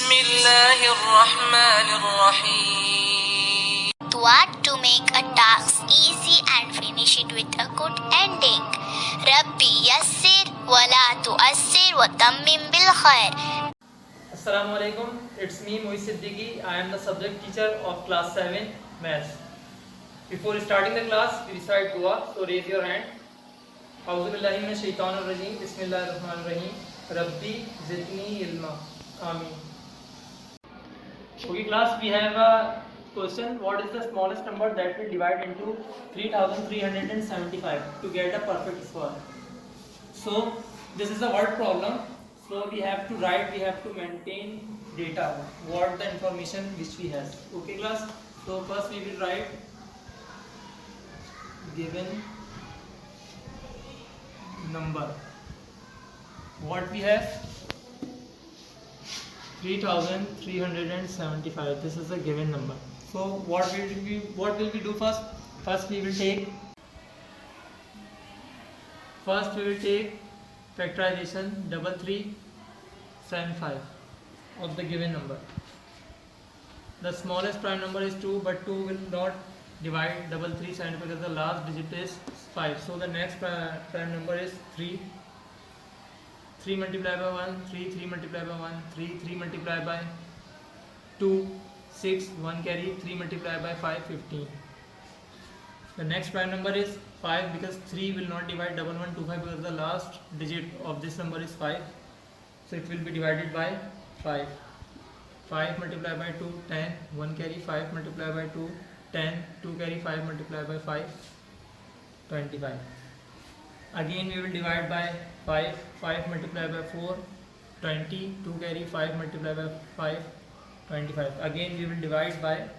Bismillahirrahmanirrahim. What to make a task easy and finish it with a good ending. Rabbi yassir wa la tu'assir wa tammim bil khair. Assalamu alaikum. It's me Moiz Siddiqui. I am the subject teacher of class 7 maths. Before starting the class, we recite dua. So raise your hand. A'udhu billahi minash shaitanir rajim. Bismillahirrahmanirrahim. Rabbi zidni ilma. Ameen. Okay class, we have a question. What is the smallest number that will divide into 3375 to get a perfect square? So this is a word problem. So we have to write, we have to maintain data, what the information which we have. Okay class, so first we will write given number. What we have? 3375. This is a given number. So what will we do first? First we will take factorization 3375 of the given number. The smallest prime number is 2, but 2 will not divide 3375 because the last digit is 5. So the next prime number is 3. 3 multiplied by 1, 3, 3 multiplied by 1, 3, 3 multiplied by 2, 6, 1 carry, 3 multiplied by 5, 15. The next prime number is 5 because 3 will not divide 1125 because the last digit of this number is 5. So it will be divided by 5. 5 multiplied by 2, 10, 1 carry, 5 multiplied by 2, 10, 2 carry, 5 multiplied by 5, 25. Again we will divide by 5, 5 multiplied by 4, 20, 2 carry, 5 multiplied by 5, 25. Again we will divide by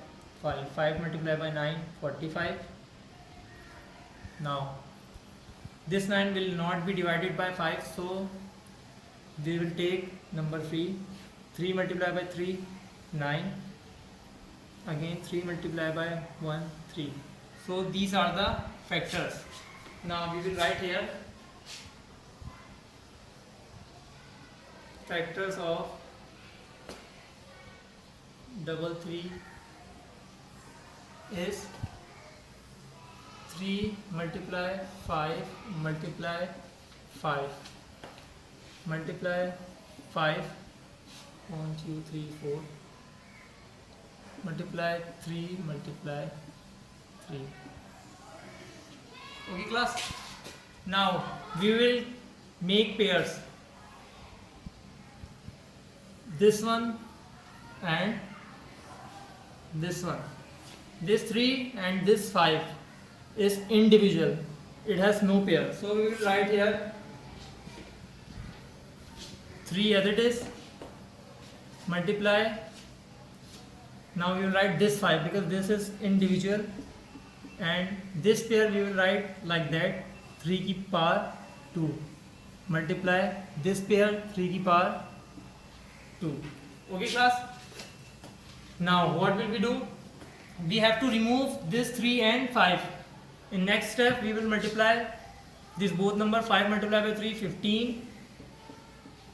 5, 5 multiplied by 9, 45. Now this 9 will not be divided by 5, so we will take number 3, 3 multiplied by 3, 9, again 3 multiplied by 1, 3. So these are the factors. Now we will write here factors of 33 is 3 multiply 5 multiply 5 multiply 5 1 2 3 4 multiply 3 multiply 3. Okay class, now we will make pairs, this one and this one. This 3 and this 5 is individual, it has no pair, so we will write here 3 as it is, multiply. Now we will write this 5 because this is individual, and this pair we will write like that, 3 की power 2 multiply this pair 3 की power 2. Okay class, now what will we do? We have to remove this 3 and 5. In next step we will multiply this both number. 5 multiplied by 3, 15,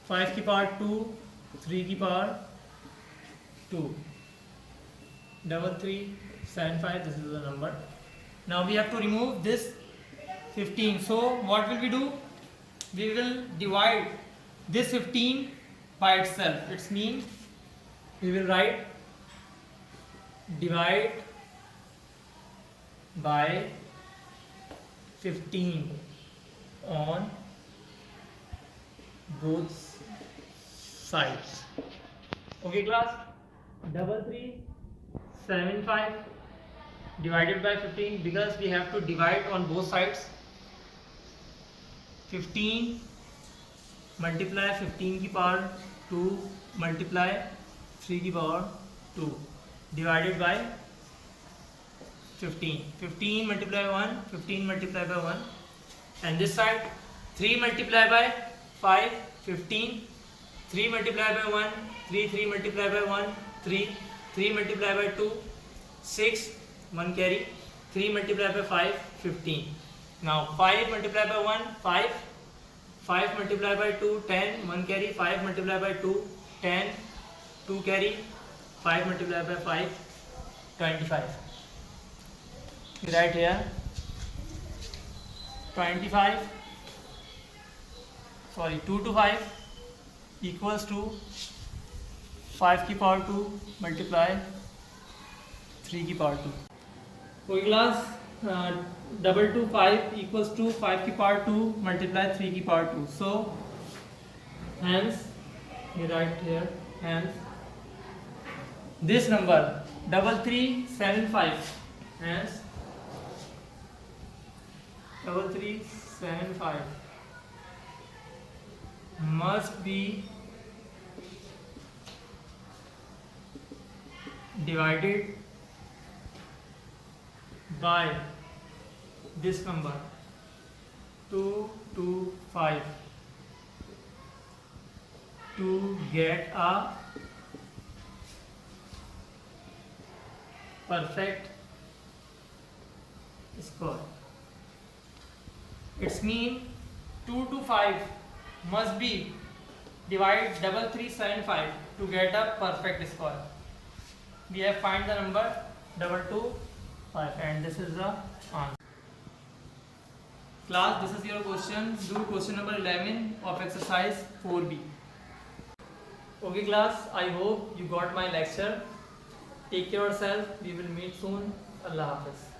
5 की power 2, 3 की power 2, 3375. This is the number. Now we have to remove this 15. So what will we do? We will divide this 15 by itself. It means we will write divide by 15 on both sides. Okay class, 3375 divided by 15 because we have to divide on both sides. 15 multiply 15 की power 2 multiply 3 की power 2 divided by 15. 15 multiply by 1, 15 multiply by 1, and this side 3 multiply by 5, 15, 3 multiply by 1, 3, 3 multiply by 1, 3, 3 multiply by 2, 6, 1 carry, 3 multiply by 5, 15. Now 5 multiply by 1, 5, 5 multiply by 2, 10, 1 carry, 5 multiply by 2, 10, 2 carry, 5 multiplied by 5, 25. You write here 25, sorry 2 to 5 equals to 5 की power 2 multiply 3 की power 2. कोई class double two 5 equals to 5 की power 2 multiply 3 की power 2. So hence you write here hence this number 3375 hence 3375 must be divided by this number 225 to get a perfect score. It's mean 2 to 5 must be divide 3375 to get a perfect score. We have find the number 225 and this is the answer. Class, this is your question. Do question number 11 of exercise 4b. Okay class, I hope you got my lecture. Take care of yourself. We will meet soon. Allah Hafiz.